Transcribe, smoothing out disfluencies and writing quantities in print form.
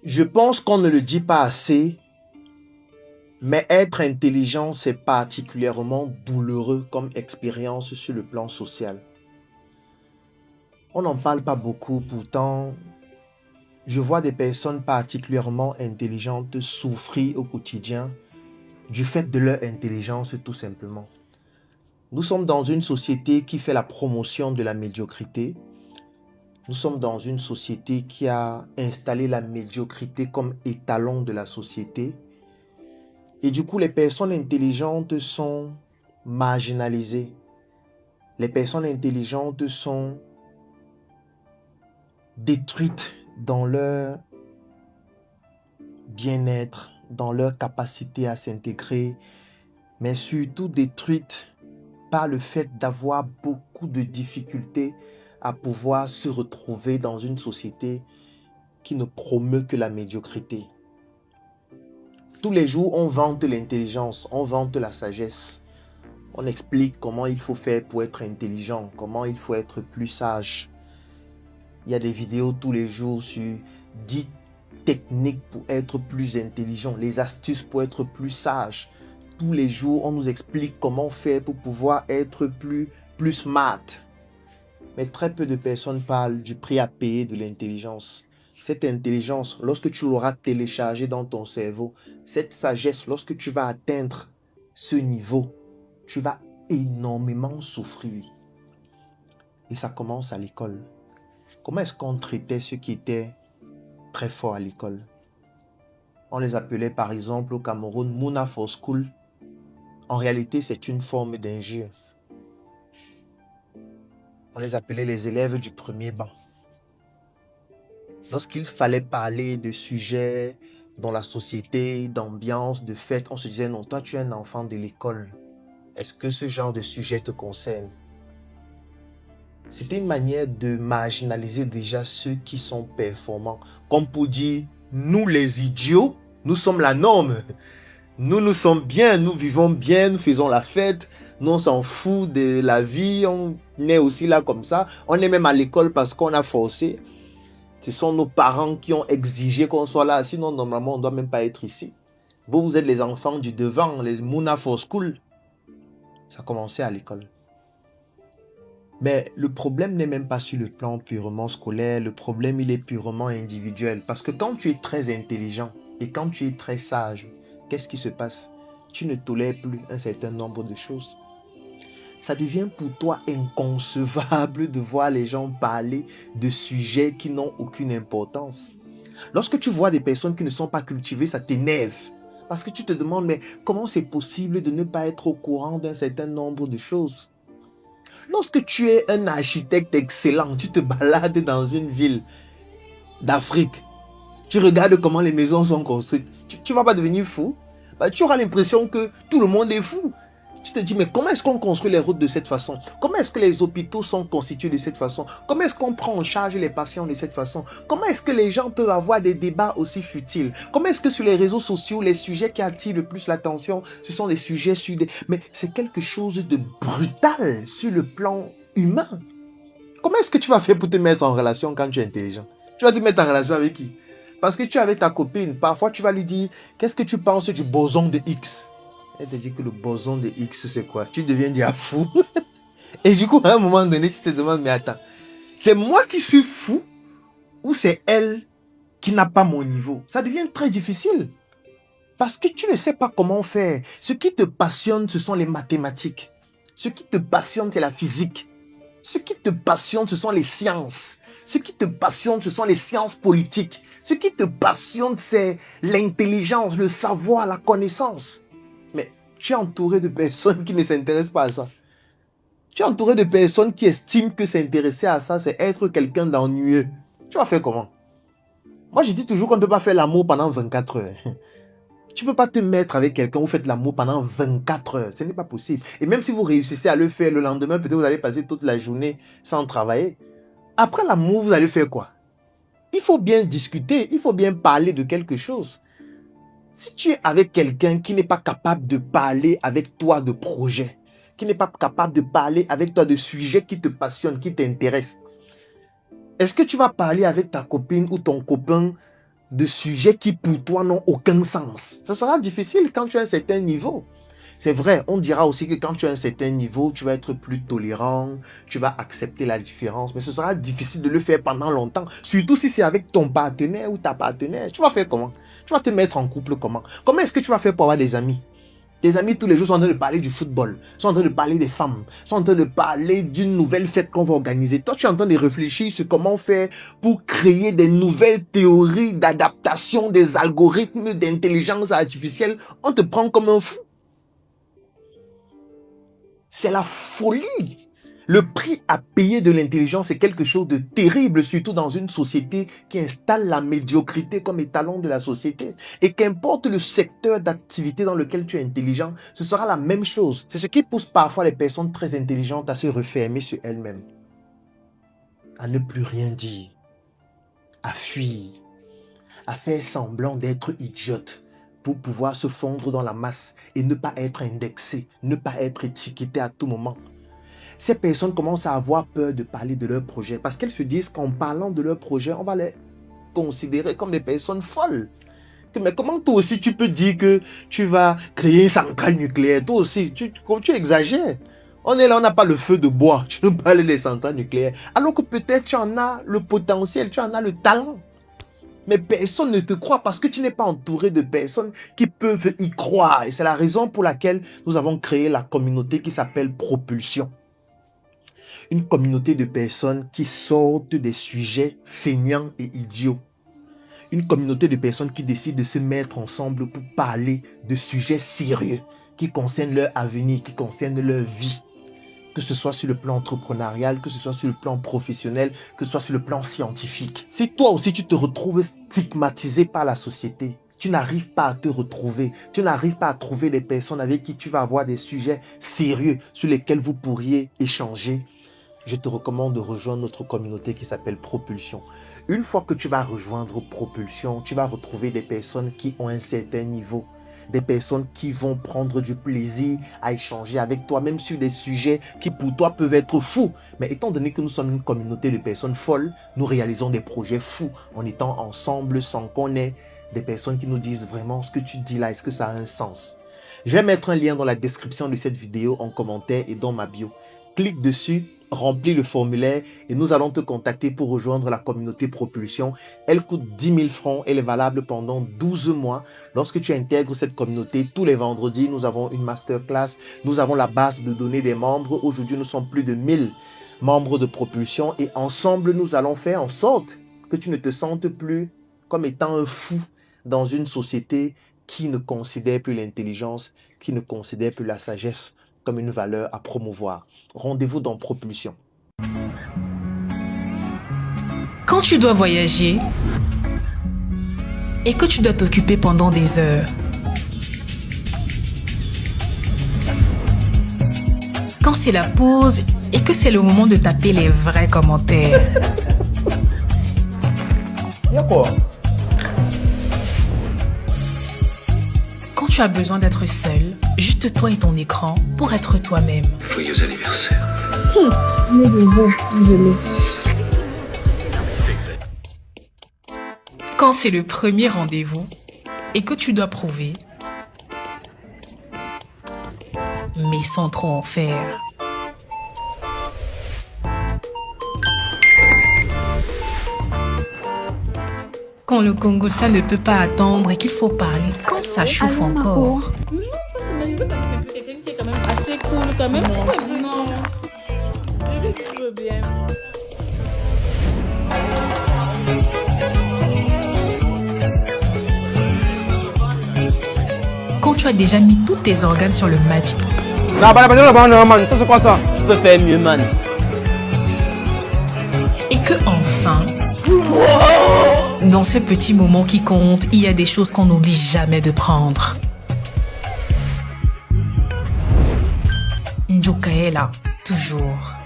Je pense qu'on ne le dit pas assez, mais être intelligent, c'est particulièrement douloureux comme expérience sur le plan social. On n'en parle pas beaucoup, pourtant, je vois des personnes particulièrement intelligentes souffrir au quotidien du fait de leur intelligence tout simplement. Nous sommes dans une société qui fait la promotion de la médiocrité. Nous sommes dans une société qui a installé la médiocrité comme étalon de la société. Et du coup, les personnes intelligentes sont marginalisées. Les personnes intelligentes sont détruites dans leur bien-être, dans leur capacité à s'intégrer, mais surtout détruites par le fait d'avoir beaucoup de difficultés à pouvoir se retrouver dans une société qui ne promeut que la médiocrité. Tous les jours, on vante l'intelligence, on vante la sagesse. On explique comment il faut faire pour être intelligent, comment il faut être plus sage. Il y a des vidéos tous les jours sur 10 techniques pour être plus intelligent, les astuces pour être plus sage. Tous les jours, on nous explique comment faire pour pouvoir être plus smart. Mais très peu de personnes parlent du prix à payer de l'intelligence. Cette intelligence, lorsque tu l'auras téléchargée dans ton cerveau, cette sagesse, lorsque tu vas atteindre ce niveau, tu vas énormément souffrir. Et ça commence à l'école. Comment est-ce qu'on traitait ceux qui étaient très forts à l'école? On les appelait par exemple au Cameroun Mouna for School. En réalité, c'est une forme d'injure. On les appelait les élèves du premier banc. Lorsqu'il fallait parler de sujets dans la société, d'ambiance, de fête, on se disait non, toi tu es un enfant de l'école. Est-ce que ce genre de sujet te concerne? C'était une manière de marginaliser déjà ceux qui sont performants. Comme pour dire, nous les idiots, nous sommes la norme. Nous sommes bien, nous vivons bien, nous faisons la fête. Nous, on s'en fout de la vie, on est aussi là comme ça. On est même à l'école parce qu'on a forcé. Ce sont nos parents qui ont exigé qu'on soit là. Sinon, normalement, on ne doit même pas être ici. Vous êtes les enfants du devant, les Mouna for School. Ça a commencé à l'école. Mais le problème n'est même pas sur le plan purement scolaire. Le problème, il est purement individuel. Parce que quand tu es très intelligent et quand tu es très sage, qu'est-ce qui se passe? Tu ne tolères plus un certain nombre de choses. Ça devient pour toi inconcevable de voir les gens parler de sujets qui n'ont aucune importance. Lorsque tu vois des personnes qui ne sont pas cultivées, ça t'énerve. Parce que tu te demandes, mais comment c'est possible de ne pas être au courant d'un certain nombre de choses? Lorsque tu es un architecte excellent, tu te balades dans une ville d'Afrique, tu regardes comment les maisons sont construites, tu ne vas pas devenir fou? Tu auras l'impression que tout le monde est fou. Tu te dis, mais comment est-ce qu'on construit les routes de cette façon? Comment est-ce que les hôpitaux sont constitués de cette façon? Comment est-ce qu'on prend en charge les patients de cette façon? Comment est-ce que les gens peuvent avoir des débats aussi futiles? Comment est-ce que sur les réseaux sociaux, les sujets qui attirent le plus l'attention, ce sont des sujets sur des... Mais c'est quelque chose de brutal sur le plan humain. Comment est-ce que tu vas faire pour te mettre en relation quand tu es intelligent? Tu vas te mettre en relation avec qui? Parce que tu es avec ta copine, parfois tu vas lui dire, qu'est-ce que tu penses du boson de X? Elle te dit que le boson de X, c'est quoi? Tu deviens déjà fou. Et du coup, à un moment donné, tu te demandes, mais attends, c'est moi qui suis fou ou c'est elle qui n'a pas mon niveau? Ça devient très difficile. Parce que tu ne sais pas comment faire. Ce qui te passionne, ce sont les mathématiques. Ce qui te passionne, c'est la physique. Ce qui te passionne, ce sont les sciences. Ce qui te passionne, ce sont les sciences politiques. Ce qui te passionne, c'est l'intelligence, le savoir, la connaissance. Mais tu es entouré de personnes qui ne s'intéressent pas à ça. Tu es entouré de personnes qui estiment que s'intéresser à ça, c'est être quelqu'un d'ennuyeux. Tu vas faire comment? Moi, je dis toujours qu'on ne peut pas faire l'amour pendant 24 heures. Tu ne peux pas te mettre avec quelqu'un, vous faites l'amour pendant 24 heures. Ce n'est pas possible. Et même si vous réussissez à le faire le lendemain, peut-être vous allez passer toute la journée sans travailler. Après l'amour, vous allez faire quoi? Il faut bien discuter, il faut bien parler de quelque chose. Si tu es avec quelqu'un qui n'est pas capable de parler avec toi de projet, qui n'est pas capable de parler avec toi de sujets qui te passionnent, qui t'intéressent, est-ce que tu vas parler avec ta copine ou ton copain de sujets qui pour toi n'ont aucun sens. Ça sera difficile quand tu as un certain niveau. C'est vrai, on dira aussi que quand tu as un certain niveau, tu vas être plus tolérant, tu vas accepter la différence, mais ce sera difficile de le faire pendant longtemps, surtout si c'est avec ton partenaire ou ta partenaire. Tu vas faire comment? Tu vas te mettre en couple comment? Comment est-ce que tu vas faire pour avoir des amis? Tes amis tous les jours sont en train de parler du football, sont en train de parler des femmes, sont en train de parler d'une nouvelle fête qu'on va organiser. Toi, tu es en train de réfléchir sur comment faire pour créer des nouvelles théories d'adaptation des algorithmes d'intelligence artificielle. On te prend comme un fou. C'est la folie. Le prix à payer de l'intelligence est quelque chose de terrible, surtout dans une société qui installe la médiocrité comme étalon de la société. Et qu'importe le secteur d'activité dans lequel tu es intelligent, ce sera la même chose. C'est ce qui pousse parfois les personnes très intelligentes à se refermer sur elles-mêmes, à ne plus rien dire, à fuir, à faire semblant d'être idiote, pour pouvoir se fondre dans la masse et ne pas être indexé, ne pas être étiqueté à tout moment. Ces personnes commencent à avoir peur de parler de leur projet parce qu'elles se disent qu'en parlant de leur projet, on va les considérer comme des personnes folles. Mais comment toi aussi tu peux dire que tu vas créer une centrale nucléaire? Toi aussi, tu exagères. On est là, on n'a pas le feu de bois. Tu nous parles des centrales nucléaires. Alors que peut-être tu en as le potentiel, tu en as le talent. Mais personne ne te croit parce que tu n'es pas entouré de personnes qui peuvent y croire. Et c'est la raison pour laquelle nous avons créé la communauté qui s'appelle Propulsion. Une communauté de personnes qui sortent des sujets feignants et idiots. Une communauté de personnes qui décident de se mettre ensemble pour parler de sujets sérieux qui concernent leur avenir, qui concernent leur vie. Que ce soit sur le plan entrepreneurial, que ce soit sur le plan professionnel, que ce soit sur le plan scientifique. Si toi aussi tu te retrouves stigmatisé par la société, tu n'arrives pas à te retrouver, tu n'arrives pas à trouver des personnes avec qui tu vas avoir des sujets sérieux sur lesquels vous pourriez échanger, je te recommande de rejoindre notre communauté qui s'appelle Propulsion. Une fois que tu vas rejoindre Propulsion, tu vas retrouver des personnes qui ont un certain niveau. Des personnes qui vont prendre du plaisir à échanger avec toi, même sur des sujets qui pour toi peuvent être fous. Mais étant donné que nous sommes une communauté de personnes folles, nous réalisons des projets fous en étant ensemble sans qu'on ait des personnes qui nous disent vraiment ce que tu dis là, est-ce que ça a un sens? Je vais mettre un lien dans la description de cette vidéo en commentaire et dans ma bio. Clique dessus, remplis le formulaire et nous allons te contacter pour rejoindre la communauté Propulsion. Elle coûte 10 000 francs, elle est valable pendant 12 mois. Lorsque tu intègres cette communauté, tous les vendredis, nous avons une masterclass, nous avons la base de données des membres. Aujourd'hui, nous sommes plus de 1000 membres de Propulsion et ensemble, nous allons faire en sorte que tu ne te sentes plus comme étant un fou dans une société qui ne considère plus l'intelligence, qui ne considère plus la sagesse comme une valeur à promouvoir. Rendez-vous dans Propulsion. Quand tu dois voyager et que tu dois t'occuper pendant des heures, quand c'est la pause et que c'est le moment de taper les vrais commentaires. Y'a quoi? Quand tu as besoin d'être seul, juste toi et ton écran pour être toi-même. Joyeux anniversaire. Désolé. Quand c'est le premier rendez-vous et que tu dois prouver, mais sans trop en faire. Quand le Congo, ça ne peut pas attendre et qu'il faut parler quand ça chauffe encore. Quelqu'un qui est quand même assez cool quand même. Non. Je veux bien. Quand tu as déjà mis tous tes organes sur le match. Non, man, ça c'est quoi ça? Tu peux faire mieux, man. Et que enfin, dans ces petits moments qui comptent, il y a des choses qu'on n'oublie jamais de prendre. Njoka est là, toujours.